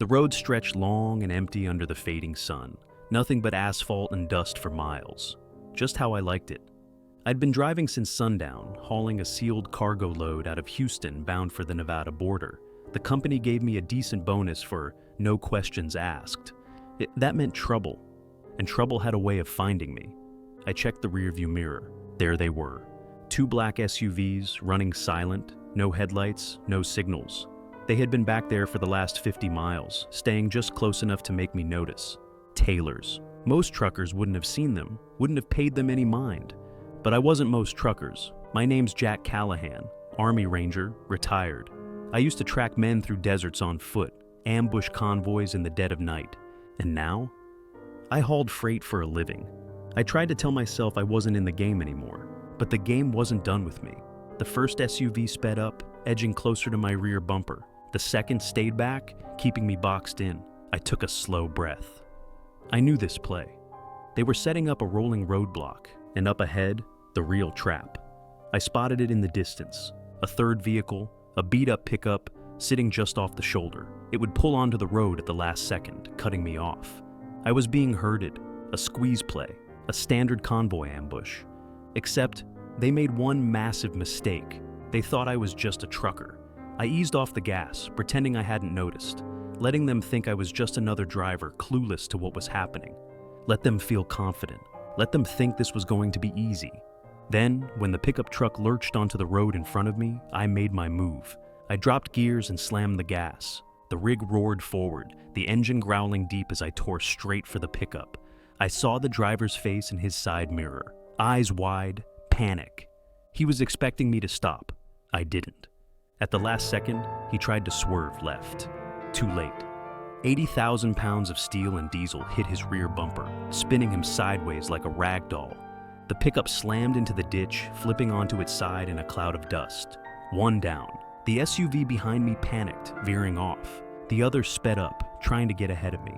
The road stretched long and empty under the fading sun, nothing but asphalt and dust for miles. Just how I liked it. I'd been driving since sundown, hauling a sealed cargo load out of Houston bound for the Nevada border. The company gave me a decent bonus for no questions asked. That meant trouble, and trouble had a way of finding me. I checked the rearview mirror. There they were. Two black SUVs, running silent, no headlights, no signals. They had been back there for the last 50 miles, staying just close enough to make me notice. Taylors. Most truckers wouldn't have seen them, wouldn't have paid them any mind. But I wasn't most truckers. My name's Jack Callahan, Army Ranger, retired. I used to track men through deserts on foot, ambush convoys in the dead of night. And now? I hauled freight for a living. I tried to tell myself I wasn't in the game anymore, but the game wasn't done with me. The first SUV sped up, edging closer to my rear bumper. The second stayed back, keeping me boxed in. I took a slow breath. I knew this play. They were setting up a rolling roadblock, and up ahead, the real trap. I spotted it in the distance. A third vehicle, a beat-up pickup, sitting just off the shoulder. It would pull onto the road at the last second, cutting me off. I was being herded, a squeeze play, a standard convoy ambush. Except, they made one massive mistake. They thought I was just a trucker. I eased off the gas, pretending I hadn't noticed, letting them think I was just another driver clueless to what was happening. Let them feel confident. Let them think this was going to be easy. Then, when the pickup truck lurched onto the road in front of me, I made my move. I dropped gears and slammed the gas. The rig roared forward, the engine growling deep as I tore straight for the pickup. I saw the driver's face in his side mirror, eyes wide, panic. He was expecting me to stop. I didn't. At the last second, he tried to swerve left. Too late. 80,000 pounds of steel and diesel hit his rear bumper, spinning him sideways like a rag doll. The pickup slammed into the ditch, flipping onto its side in a cloud of dust. One down. The SUV behind me panicked, veering off. The other sped up, trying to get ahead of me.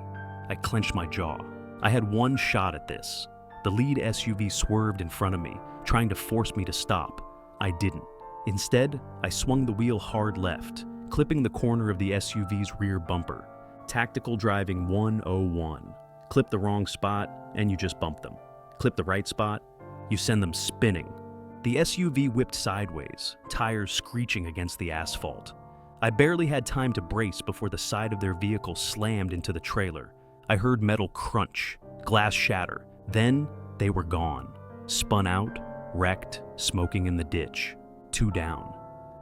I clenched my jaw. I had one shot at this. The lead SUV swerved in front of me, trying to force me to stop. I didn't. Instead, I swung the wheel hard left, clipping the corner of the SUV's rear bumper. Tactical driving 101. Clip the wrong spot, and you just bump them. Clip the right spot, you send them spinning. The SUV whipped sideways, tires screeching against the asphalt. I barely had time to brace before the side of their vehicle slammed into the trailer. I heard metal crunch, glass shatter. Then, they were gone. Spun out, wrecked, smoking in the ditch. Two down.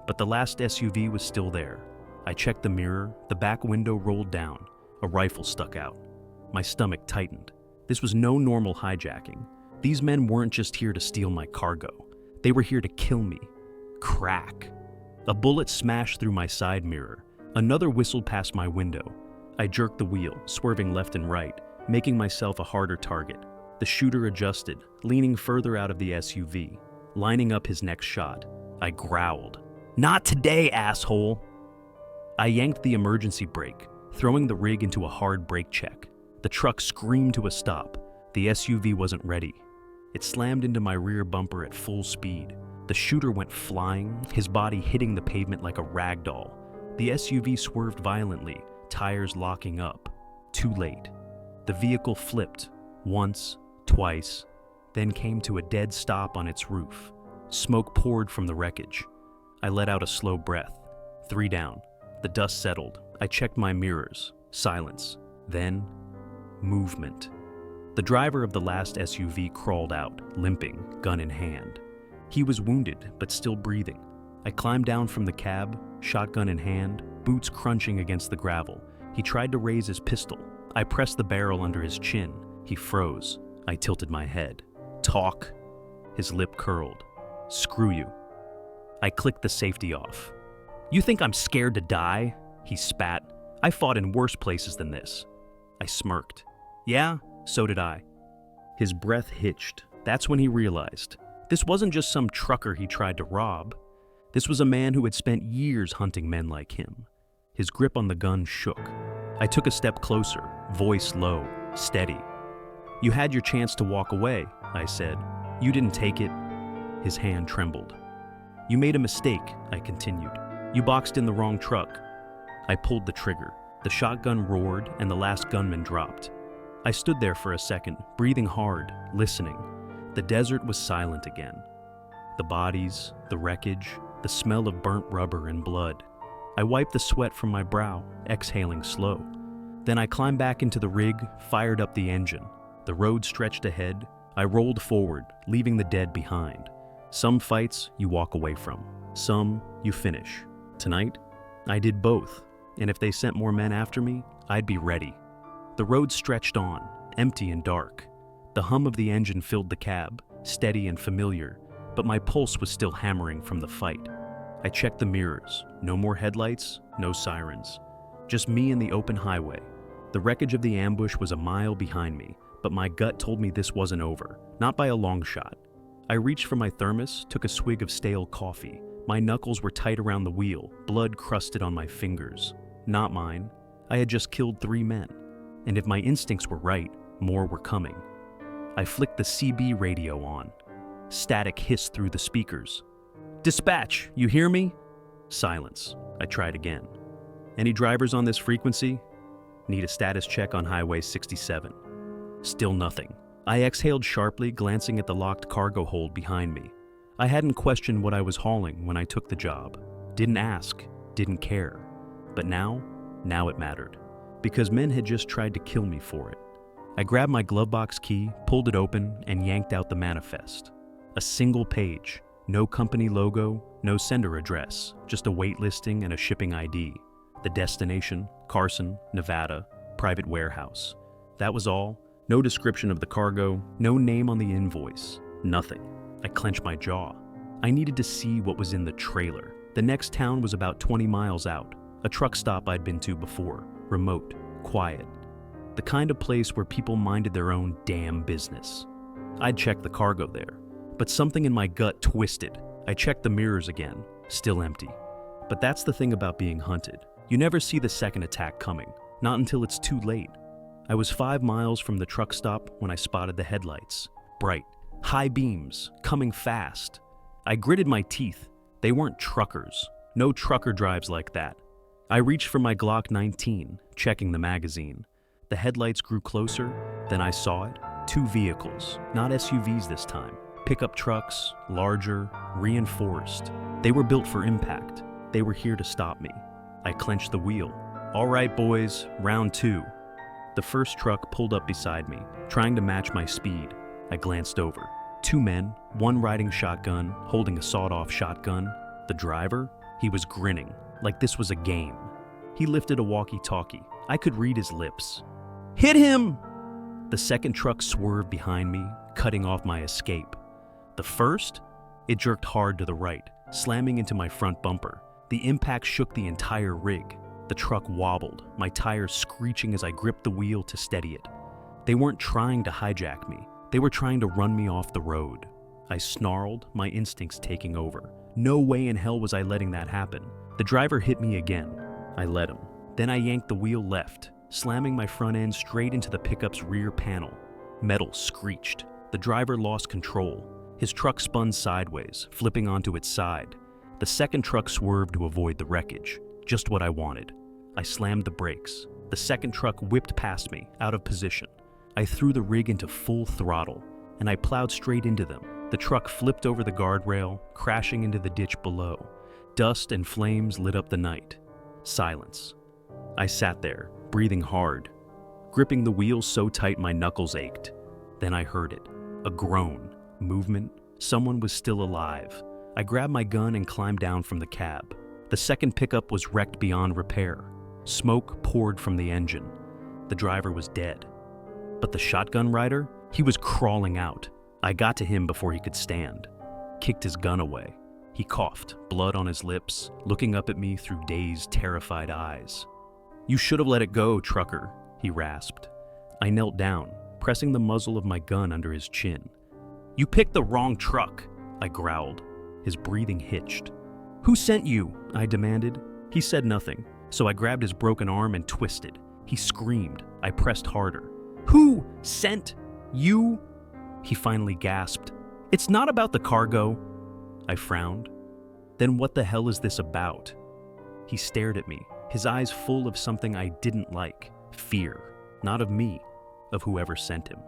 But the last SUV was still there. I checked the mirror, the back window rolled down. A rifle stuck out. My stomach tightened. This was no normal hijacking. These men weren't just here to steal my cargo. They were here to kill me. Crack. A bullet smashed through my side mirror. Another whistled past my window. I jerked the wheel, swerving left and right, making myself a harder target. The shooter adjusted, leaning further out of the SUV, lining up his next shot. I growled. "Not today, asshole!" I yanked the emergency brake, throwing the rig into a hard brake check. The truck screamed to a stop. The SUV wasn't ready. It slammed into my rear bumper at full speed. The shooter went flying, his body hitting the pavement like a rag doll. The SUV swerved violently, tires locking up. Too late. The vehicle flipped, once, twice, then came to a dead stop on its roof. Smoke poured from the wreckage. I let out a slow breath. Three down. The dust settled. I checked my mirrors. Silence. Then, movement. The driver of the last SUV crawled out, limping, gun in hand. He was wounded, but still breathing. I climbed down from the cab, shotgun in hand, boots crunching against the gravel. He tried to raise his pistol. I pressed the barrel under his chin. He froze. I tilted my head. "Talk." His lip curled. "Screw you." I clicked the safety off. "You think I'm scared to die?" He spat. "I fought in worse places than this." I smirked. "Yeah, so did I." His breath hitched. That's when he realized. This wasn't just some trucker he tried to rob. This was a man who had spent years hunting men like him. His grip on the gun shook. I took a step closer, voice low, steady. "You had your chance to walk away," I said. "You didn't take it." His hand trembled. "You made a mistake," I continued. "You boxed in the wrong truck." I pulled the trigger. The shotgun roared and the last gunman dropped. I stood there for a second, breathing hard, listening. The desert was silent again. The bodies, the wreckage, the smell of burnt rubber and blood. I wiped the sweat from my brow, exhaling slow. Then I climbed back into the rig, fired up the engine. The road stretched ahead. I rolled forward, leaving the dead behind. Some fights you walk away from. Some you finish. Tonight, I did both, and if they sent more men after me, I'd be ready. The road stretched on, empty and dark. The hum of the engine filled the cab, steady and familiar, but my pulse was still hammering from the fight. I checked the mirrors. No more headlights, no sirens. Just me and the open highway. The wreckage of the ambush was a mile behind me, but my gut told me this wasn't over, not by a long shot. I reached for my thermos, took a swig of stale coffee. My knuckles were tight around the wheel, blood crusted on my fingers. Not mine. I had just killed 3 men. And if my instincts were right, more were coming. I flicked the CB radio on. Static hissed through the speakers. "Dispatch, you hear me?" Silence. I tried again. "Any drivers on this frequency? Need a status check on Highway 67. Still nothing. I exhaled sharply, glancing at the locked cargo hold behind me. I hadn't questioned what I was hauling when I took the job. Didn't ask, didn't care. But now it mattered. Because men had just tried to kill me for it. I grabbed my glove box key, pulled it open, and yanked out the manifest. A single page. No company logo, no sender address, just a wait listing and a shipping ID. The destination, Carson, Nevada, private warehouse. That was all. No description of the cargo, no name on the invoice, nothing. I clenched my jaw. I needed to see what was in the trailer. The next town was about 20 miles out, a truck stop I'd been to before, remote, quiet. The kind of place where people minded their own damn business. I'd checked the cargo there, but something in my gut twisted. I checked the mirrors again, still empty. But that's the thing about being hunted. You never see the second attack coming, not until it's too late. I was 5 miles from the truck stop when I spotted the headlights. Bright, high beams, coming fast. I gritted my teeth. They weren't truckers. No trucker drives like that. I reached for my Glock 19, checking the magazine. The headlights grew closer, then I saw it. 2 vehicles, not SUVs this time. Pickup trucks, larger, reinforced. They were built for impact. They were here to stop me. I clenched the wheel. "All right, boys, round 2. The first truck pulled up beside me, trying to match my speed. I glanced over. 2 men, one riding shotgun, holding a sawed-off shotgun. The driver? He was grinning, like this was a game. He lifted a walkie-talkie. I could read his lips. "Hit him!" The second truck swerved behind me, cutting off my escape. The first? It jerked hard to the right, slamming into my front bumper. The impact shook the entire rig. The truck wobbled, my tires screeching as I gripped the wheel to steady it. They weren't trying to hijack me. They were trying to run me off the road. I snarled, my instincts taking over. No way in hell was I letting that happen. The driver hit me again. I let him. Then I yanked the wheel left, slamming my front end straight into the pickup's rear panel. Metal screeched. The driver lost control. His truck spun sideways, flipping onto its side. The second truck swerved to avoid the wreckage. Just what I wanted. I slammed the brakes. The second truck whipped past me, out of position. I threw the rig into full throttle, and I plowed straight into them. The truck flipped over the guardrail, crashing into the ditch below. Dust and flames lit up the night. Silence. I sat there, breathing hard, gripping the wheel so tight my knuckles ached. Then I heard it. A groan. Movement. Someone was still alive. I grabbed my gun and climbed down from the cab. The second pickup was wrecked beyond repair. Smoke poured from the engine. The driver was dead. But the shotgun rider? He was crawling out. I got to him before he could stand. Kicked his gun away. He coughed, blood on his lips, looking up at me through dazed, terrified eyes. "You should have let it go, trucker," he rasped. I knelt down, pressing the muzzle of my gun under his chin. "You picked the wrong truck," I growled. His breathing hitched. "Who sent you?" I demanded. He said nothing, so I grabbed his broken arm and twisted. He screamed. I pressed harder. "Who sent you?" He finally gasped. "It's not about the cargo." I frowned. "Then what the hell is this about?" He stared at me, his eyes full of something I didn't like, fear, not of me, of whoever sent him.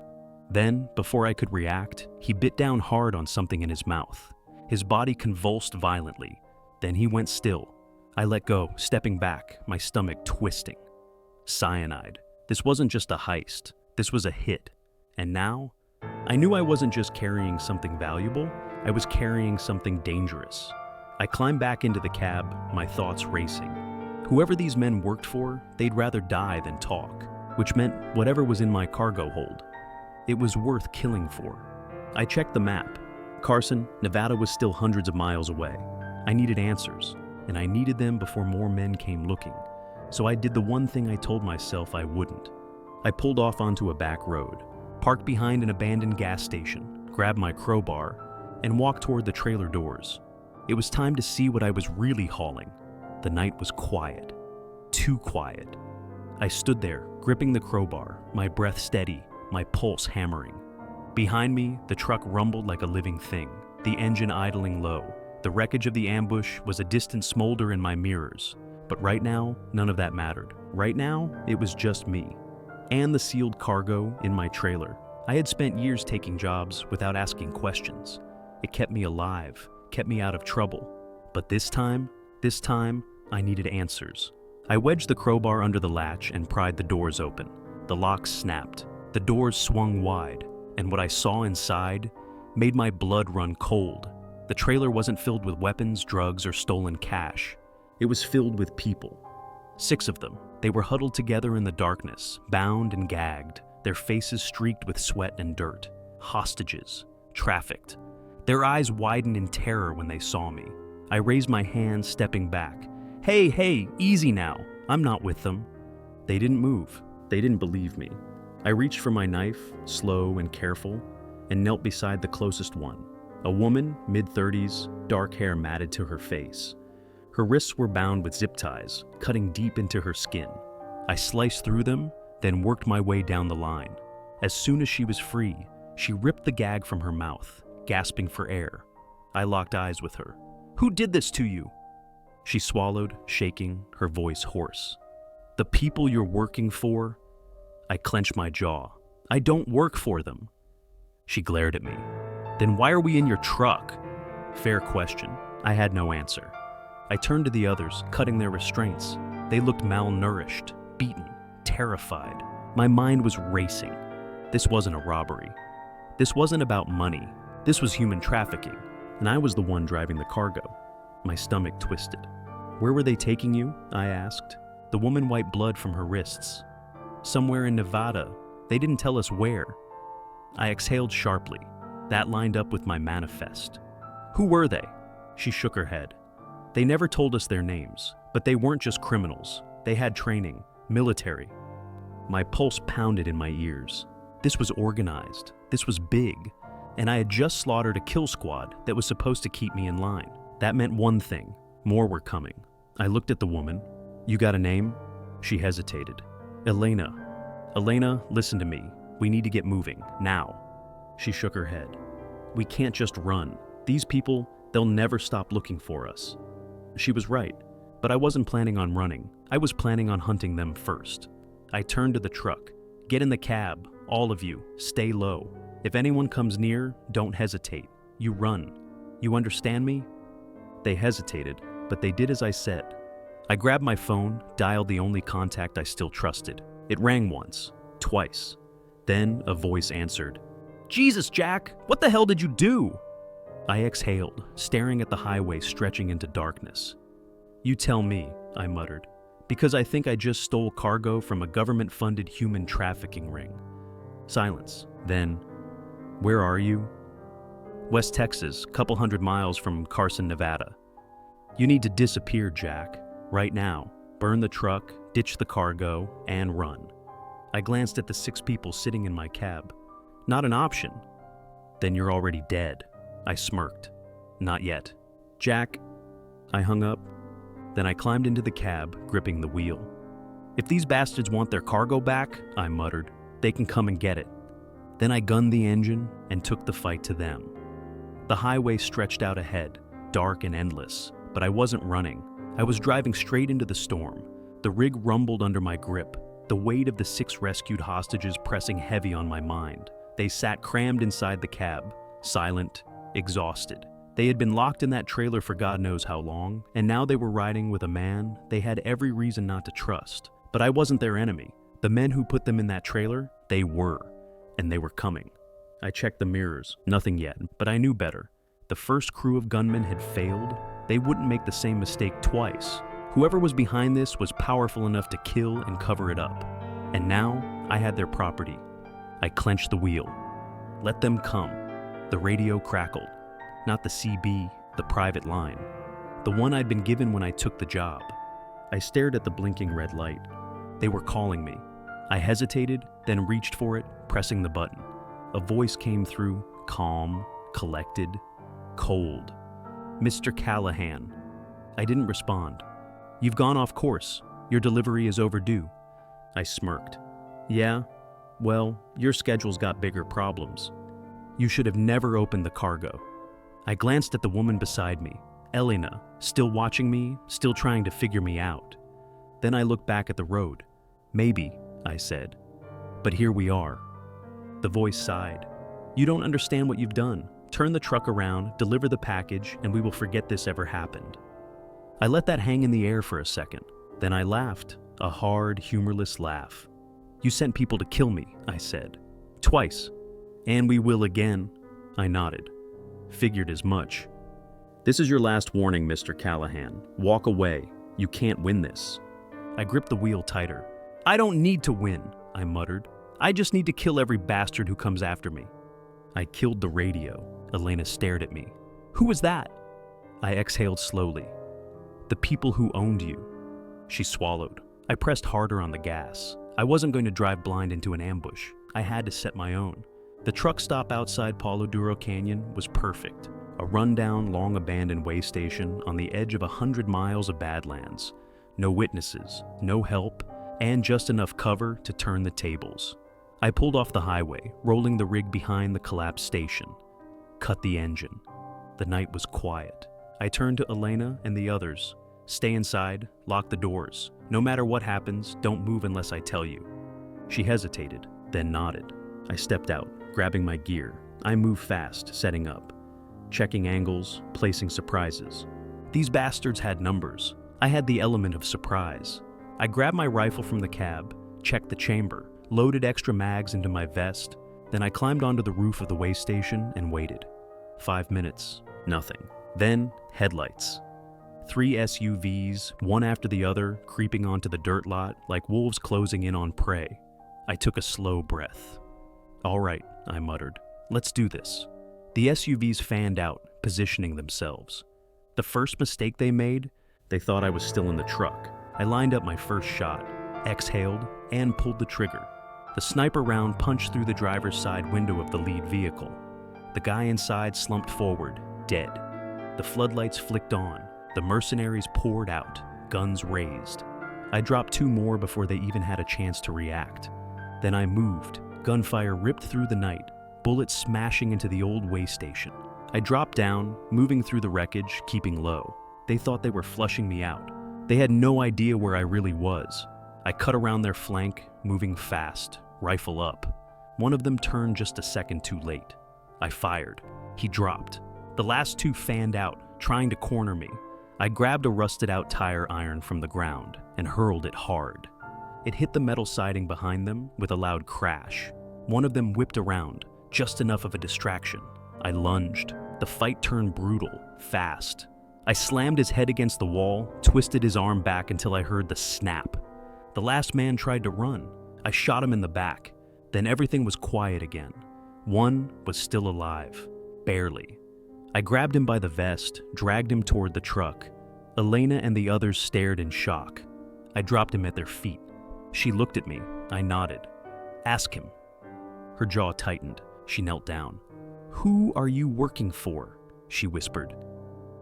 Then, before I could react, he bit down hard on something in his mouth. His body convulsed violently. Then he went still. I let go, stepping back, my stomach twisting. Cyanide. This wasn't just a heist. This was a hit. And now, I knew I wasn't just carrying something valuable, I was carrying something dangerous. I climbed back into the cab, my thoughts racing. Whoever these men worked for, they'd rather die than talk, which meant whatever was in my cargo hold. It was worth killing for. I checked the map. Carson, Nevada was still hundreds of miles away. I needed answers, and I needed them before more men came looking. So I did the one thing I told myself I wouldn't. I pulled off onto a back road, parked behind an abandoned gas station, grabbed my crowbar, and walked toward the trailer doors. It was time to see what I was really hauling. The night was quiet. Too quiet. I stood there, gripping the crowbar, my breath steady, my pulse hammering. Behind me, the truck rumbled like a living thing, the engine idling low. The wreckage of the ambush was a distant smolder in my mirrors. But right now, none of that mattered. Right now, it was just me. And the sealed cargo in my trailer. I had spent years taking jobs without asking questions. It kept me alive, kept me out of trouble. But this time, I needed answers. I wedged the crowbar under the latch and pried the doors open. The locks snapped. The doors swung wide, and what I saw inside made my blood run cold. The trailer wasn't filled with weapons, drugs, or stolen cash. It was filled with people. 6 of them. They were huddled together in the darkness, bound and gagged, their faces streaked with sweat and dirt. Hostages. Trafficked. Their eyes widened in terror when they saw me. I raised my hand, stepping back. Hey, easy now. I'm not with them. They didn't move. They didn't believe me. I reached for my knife, slow and careful, and knelt beside the closest one. A woman, mid-30s, dark hair matted to her face. Her wrists were bound with zip ties, cutting deep into her skin. I sliced through them, then worked my way down the line. As soon as she was free, she ripped the gag from her mouth, gasping for air. I locked eyes with her. "Who did this to you?" She swallowed, shaking, her voice hoarse. "The people you're working for?" I clenched my jaw. "I don't work for them." She glared at me. "Then why are we in your truck?" Fair question. I had no answer. I turned to the others, cutting their restraints. They looked malnourished, beaten, terrified. My mind was racing. This wasn't a robbery. This wasn't about money. This was human trafficking, and I was the one driving the cargo. My stomach twisted. "Where were they taking you?" I asked. The woman wiped blood from her wrists. "Somewhere in Nevada. They didn't tell us where." I exhaled sharply. That lined up with my manifest. "Who were they?" She shook her head. "They never told us their names, but they weren't just criminals. They had training, military." My pulse pounded in my ears. This was organized. This was big. And I had just slaughtered a kill squad that was supposed to keep me in line. That meant one thing. More were coming. I looked at the woman. "You got a name?" She hesitated. "Elena." "Elena, listen to me. We need to get moving, now." She shook her head. "We can't just run. These people, they'll never stop looking for us." She was right, but I wasn't planning on running. I was planning on hunting them first. I turned to the truck. "Get in the cab, all of you. Stay low. If anyone comes near, don't hesitate. You run. You understand me?" They hesitated, but they did as I said. I grabbed my phone, dialed the only contact I still trusted. It rang once, twice. Then a voice answered. "Jesus, Jack, what the hell did you do?" I exhaled, staring at the highway stretching into darkness. "You tell me," I muttered, "because I think I just stole cargo from a government-funded human trafficking ring." Silence. Then, "Where are you?" "West Texas, couple 100 miles from Carson, Nevada." "You need to disappear, Jack. Right now. Burn the truck, ditch the cargo, and run." I glanced at the 6 people sitting in my cab. "Not an option." "Then you're already dead." I smirked. "Not yet." "Jack." I hung up. Then I climbed into the cab, gripping the wheel. "If these bastards want their cargo back," I muttered, "they can come and get it." Then I gunned the engine and took the fight to them. The highway stretched out ahead, dark and endless, but I wasn't running. I was driving straight into the storm. The rig rumbled under my grip, the weight of the 6 rescued hostages pressing heavy on my mind. They sat crammed inside the cab, silent, exhausted. They had been locked in that trailer for God knows how long, and now they were riding with a man they had every reason not to trust. But I wasn't their enemy. The men who put them in that trailer, they were, and they were coming. I checked the mirrors, nothing yet, but I knew better. The first crew of gunmen had failed. They wouldn't make the same mistake twice. Whoever was behind this was powerful enough to kill and cover it up. And now I had their property. I clenched the wheel. Let them come. The radio crackled. Not the CB, the private line. The one I'd been given when I took the job. I stared at the blinking red light. They were calling me. I hesitated, then reached for it, pressing the button. A voice came through, calm, collected, cold. "Mr. Callahan." I didn't respond. "You've gone off course. Your delivery is overdue." I smirked. "Yeah? Well, your schedule's got bigger problems. You should have never opened the cargo." I glanced at the woman beside me, Elena, still watching me, still trying to figure me out. Then I looked back at the road. "Maybe," I said. "But here we are." The voice sighed. "You don't understand what you've done. Turn the truck around, deliver the package, and we will forget this ever happened." I let that hang in the air for a second. Then I laughed, a hard, humorless laugh. "You sent people to kill me," I said. "Twice. And we will again." I nodded. Figured as much. "This is your last warning, Mr. Callahan. Walk away. You can't win this." I gripped the wheel tighter. "I don't need to win," I muttered. "I just need to kill every bastard who comes after me." I killed the radio. Elena stared at me. "Who was that?" I exhaled slowly. "The people who owned you." She swallowed. I pressed harder on the gas. I wasn't going to drive blind into an ambush. I had to set my own. The truck stop outside Palo Duro Canyon was perfect. A rundown, long-abandoned way station on the edge of 100 miles of Badlands. No witnesses, no help, and just enough cover to turn the tables. I pulled off the highway, rolling the rig behind the collapsed station. Cut the engine. The night was quiet. I turned to Elena and the others. "Stay inside, lock the doors. No matter what happens, don't move unless I tell you." She hesitated, then nodded. I stepped out, grabbing my gear. I moved fast, setting up. Checking angles, placing surprises. These bastards had numbers. I had the element of surprise. I grabbed my rifle from the cab, checked the chamber, loaded extra mags into my vest. Then I climbed onto the roof of the way station and waited. 5 minutes, nothing. Then, headlights. 3 SUVs, one after the other, creeping onto the dirt lot like wolves closing in on prey. I took a slow breath. "All right," I muttered. "Let's do this." The SUVs fanned out, positioning themselves. The first mistake they made, they thought I was still in the truck. I lined up my first shot, exhaled, and pulled the trigger. The sniper round punched through the driver's side window of the lead vehicle. The guy inside slumped forward, dead. The floodlights flicked on. The mercenaries poured out, guns raised. I dropped 2 more before they even had a chance to react. Then I moved. Gunfire ripped through the night, bullets smashing into the old way station. I dropped down, moving through the wreckage, keeping low. They thought they were flushing me out. They had no idea where I really was. I cut around their flank, moving fast, rifle up. One of them turned just a second too late. I fired. He dropped. The last 2 fanned out, trying to corner me. I grabbed a rusted-out tire iron from the ground and hurled it hard. It hit the metal siding behind them with a loud crash. One of them whipped around, just enough of a distraction. I lunged. The fight turned brutal, fast. I slammed his head against the wall, twisted his arm back until I heard the snap. The last man tried to run. I shot him in the back. Then everything was quiet again. One was still alive, barely. I grabbed him by the vest, dragged him toward the truck. Elena and the others stared in shock. I dropped him at their feet. She looked at me. I nodded. "Ask him." Her jaw tightened. She knelt down. "Who are you working for?" she whispered.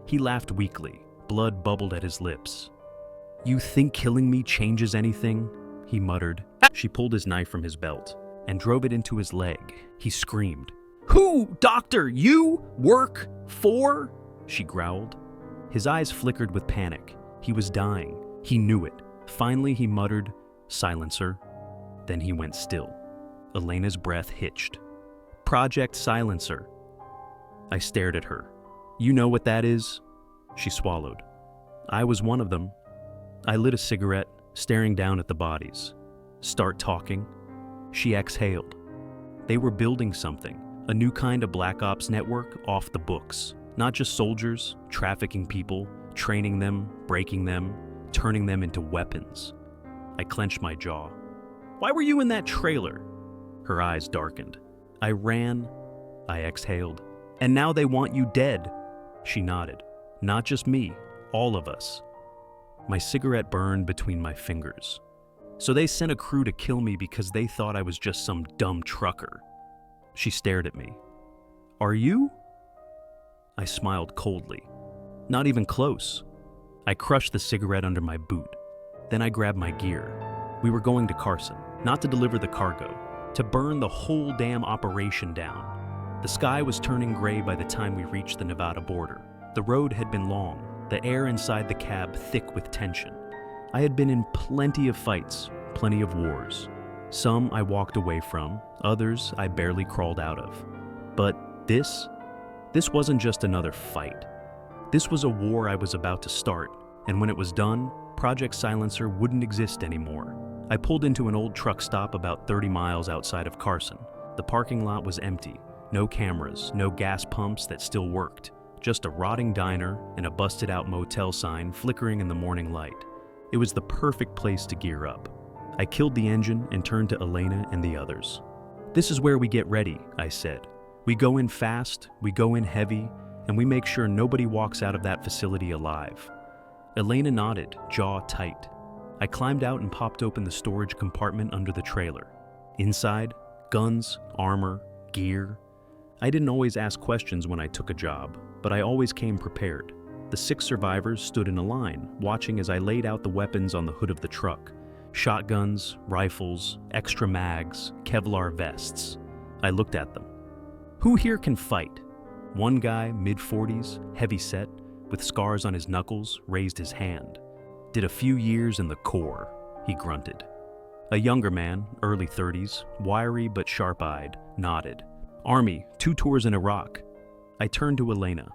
He laughed weakly. Blood bubbled at his lips. "You think killing me changes anything?" he muttered. She pulled his knife from his belt and drove it into his leg. He screamed. "Who, doctor, you work for?" she growled. His eyes flickered with panic. He was dying. He knew it. Finally, he muttered, "Silencer." Then he went still. Elena's breath hitched. "Project Silencer." I stared at her. "You know what that is?" She swallowed. "I was one of them." I lit a cigarette, staring down at the bodies. "Start talking." She exhaled. They were building something, a new kind of Black Ops network off the books. Not just soldiers, trafficking people, training them, breaking them, turning them into weapons. I clenched my jaw. "Why were you in that trailer?" Her eyes darkened. "I ran." I exhaled. "And now they want you dead." She nodded. "Not just me, all of us." My cigarette burned between my fingers. "So they sent a crew to kill me because they thought I was just some dumb trucker." She stared at me. "Are you?" I smiled coldly. "Not even close." I crushed the cigarette under my boot. Then I grabbed my gear. We were going to Carson, not to deliver the cargo, to burn the whole damn operation down. The sky was turning gray by the time we reached the Nevada border. The road had been long, the air inside the cab thick with tension. I had been in plenty of fights, plenty of wars. Some I walked away from, others I barely crawled out of. But this wasn't just another fight. This was a war I was about to start, and when it was done, Project Silencer wouldn't exist anymore. I pulled into an old truck stop about 30 miles outside of Carson. The parking lot was empty. No cameras, no gas pumps that still worked. Just a rotting diner and a busted-out motel sign flickering in the morning light. It was the perfect place to gear up. I killed the engine and turned to Elena and the others. "This is where we get ready," I said. "We go in fast, we go in heavy, and we make sure nobody walks out of that facility alive." Elena nodded, jaw tight. I climbed out and popped open the storage compartment under the trailer. Inside, guns, armor, gear. I didn't always ask questions when I took a job, but I always came prepared. The 6 survivors stood in a line, watching as I laid out the weapons on the hood of the truck. Shotguns, rifles, extra mags, Kevlar vests. I looked at them. "Who here can fight?" One guy, mid-40s, heavy-set, with scars on his knuckles, raised his hand. "Did a few years in the Corps," he grunted. A younger man, early 30s, wiry but sharp-eyed, nodded. "Army, 2 tours in Iraq." I turned to Elena.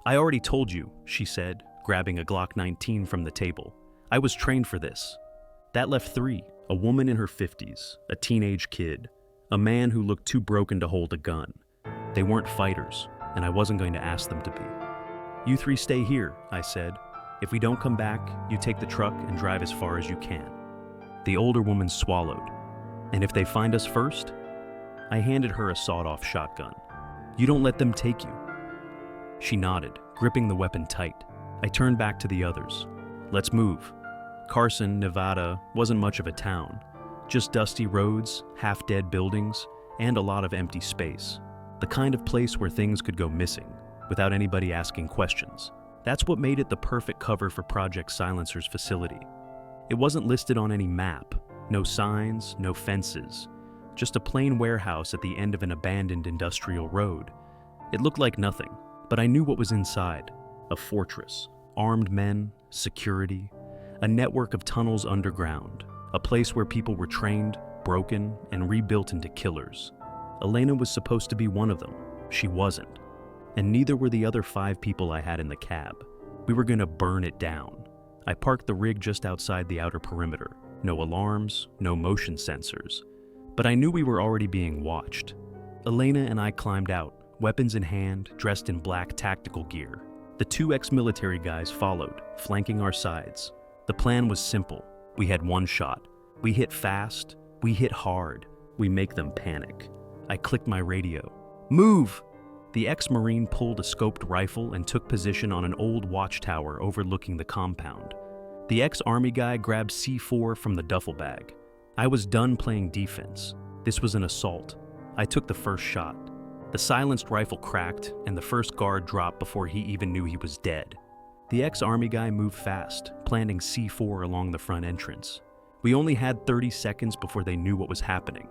"I already told you," she said, grabbing a Glock 19 from the table. "I was trained for this." That left 3, a woman in her 50s, a teenage kid, a man who looked too broken to hold a gun. They weren't fighters, and I wasn't going to ask them to be. "You 3 stay here," I said. "If we don't come back, you take the truck and drive as far as you can." The older woman swallowed. "And if they find us first?" I handed her a sawed-off shotgun. "You don't let them take you." She nodded, gripping the weapon tight. I turned back to the others. "Let's move." Carson, Nevada, wasn't much of a town. Just dusty roads, half-dead buildings, and a lot of empty space. The kind of place where things could go missing, without anybody asking questions. That's what made it the perfect cover for Project Silencer's facility. It wasn't listed on any map. No signs, no fences. Just a plain warehouse at the end of an abandoned industrial road. It looked like nothing, but I knew what was inside. A fortress, armed men, security, a network of tunnels underground, a place where people were trained, broken, and rebuilt into killers. Elena was supposed to be one of them. She wasn't. And neither were the other 5 people I had in the cab. We were gonna burn it down. I parked the rig just outside the outer perimeter. No alarms, no motion sensors. But I knew we were already being watched. Elena and I climbed out, weapons in hand, dressed in black tactical gear. The 2 ex-military guys followed, flanking our sides. The plan was simple. We had one shot. We hit fast, we hit hard, we make them panic. I clicked my radio. "Move!" The ex-Marine pulled a scoped rifle and took position on an old watchtower overlooking the compound. The ex-Army guy grabbed C4 from the duffel bag. I was done playing defense. This was an assault. I took the first shot. The silenced rifle cracked, and the first guard dropped before he even knew he was dead. The ex-Army guy moved fast, planting C4 along the front entrance. We only had 30 seconds before they knew what was happening.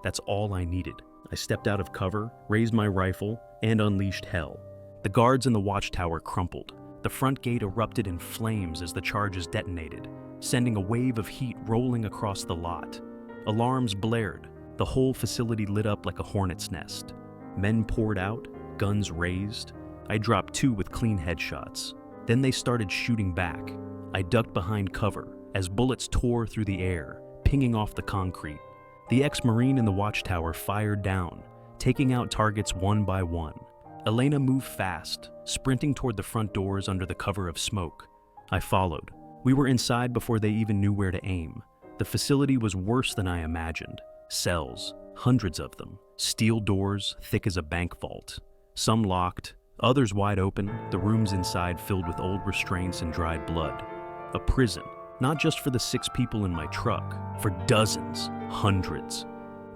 That's all I needed. I stepped out of cover, raised my rifle, and unleashed hell. The guards in the watchtower crumpled. The front gate erupted in flames as the charges detonated, sending a wave of heat rolling across the lot. Alarms blared. The whole facility lit up like a hornet's nest. Men poured out, guns raised. I dropped 2 with clean headshots. Then they started shooting back. I ducked behind cover as bullets tore through the air, pinging off the concrete. The ex-Marine in the watchtower fired down, taking out targets one by one. Elena moved fast, sprinting toward the front doors under the cover of smoke. I followed. We were inside before they even knew where to aim. The facility was worse than I imagined. Cells, hundreds of them, steel doors thick as a bank vault. Some locked, others wide open, the rooms inside filled with old restraints and dried blood. A prison, not just for the 6 people in my truck, for dozens, hundreds.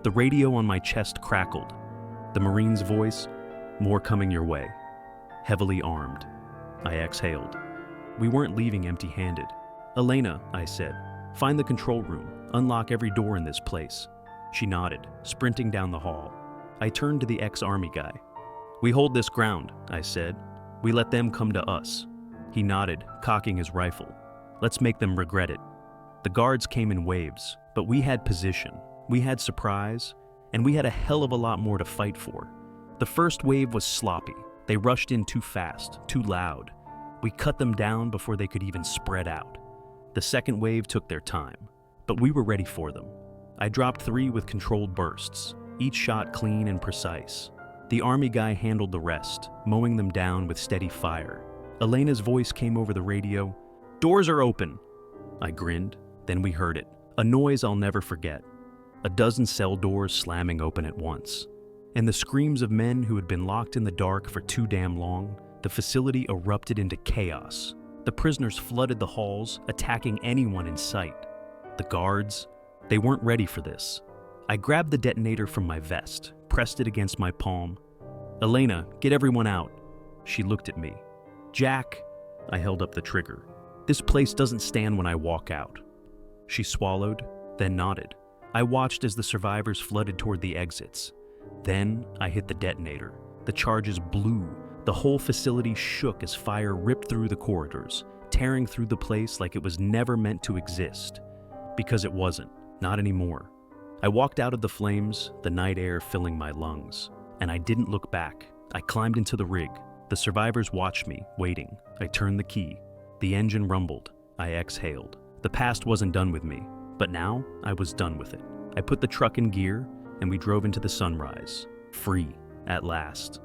The radio on my chest crackled. The Marine's voice, "More coming your way." Heavily armed. I exhaled. We weren't leaving empty-handed. "Elena," I said, "find the control room. Unlock every door in this place." She nodded, sprinting down the hall. I turned to the ex-army guy. "We hold this ground," I said. "We let them come to us." He nodded, cocking his rifle. "Let's make them regret it." The guards came in waves, but we had position, we had surprise, and we had a hell of a lot more to fight for. The first wave was sloppy. They rushed in too fast, too loud. We cut them down before they could even spread out. The second wave took their time, but we were ready for them. I dropped 3 with controlled bursts, each shot clean and precise. The army guy handled the rest, mowing them down with steady fire. Elena's voice came over the radio. "Doors are open." I grinned, then we heard it. A noise I'll never forget. A dozen cell doors slamming open at once. And the screams of men who had been locked in the dark for too damn long. The facility erupted into chaos. The prisoners flooded the halls, attacking anyone in sight. The guards, they weren't ready for this. I grabbed the detonator from my vest, pressed it against my palm. "Elena, get everyone out." She looked at me. "Jack," I held up the trigger. "This place doesn't stand when I walk out." She swallowed, then nodded. I watched as the survivors flooded toward the exits. Then I hit the detonator. The charges blew. The whole facility shook as fire ripped through the corridors, tearing through the place like it was never meant to exist. Because it wasn't, not anymore. I walked out of the flames, the night air filling my lungs. And I didn't look back. I climbed into the rig. The survivors watched me, waiting. I turned the key. The engine rumbled. I exhaled. The past wasn't done with me, but now I was done with it. I put the truck in gear, and we drove into the sunrise. Free, at last.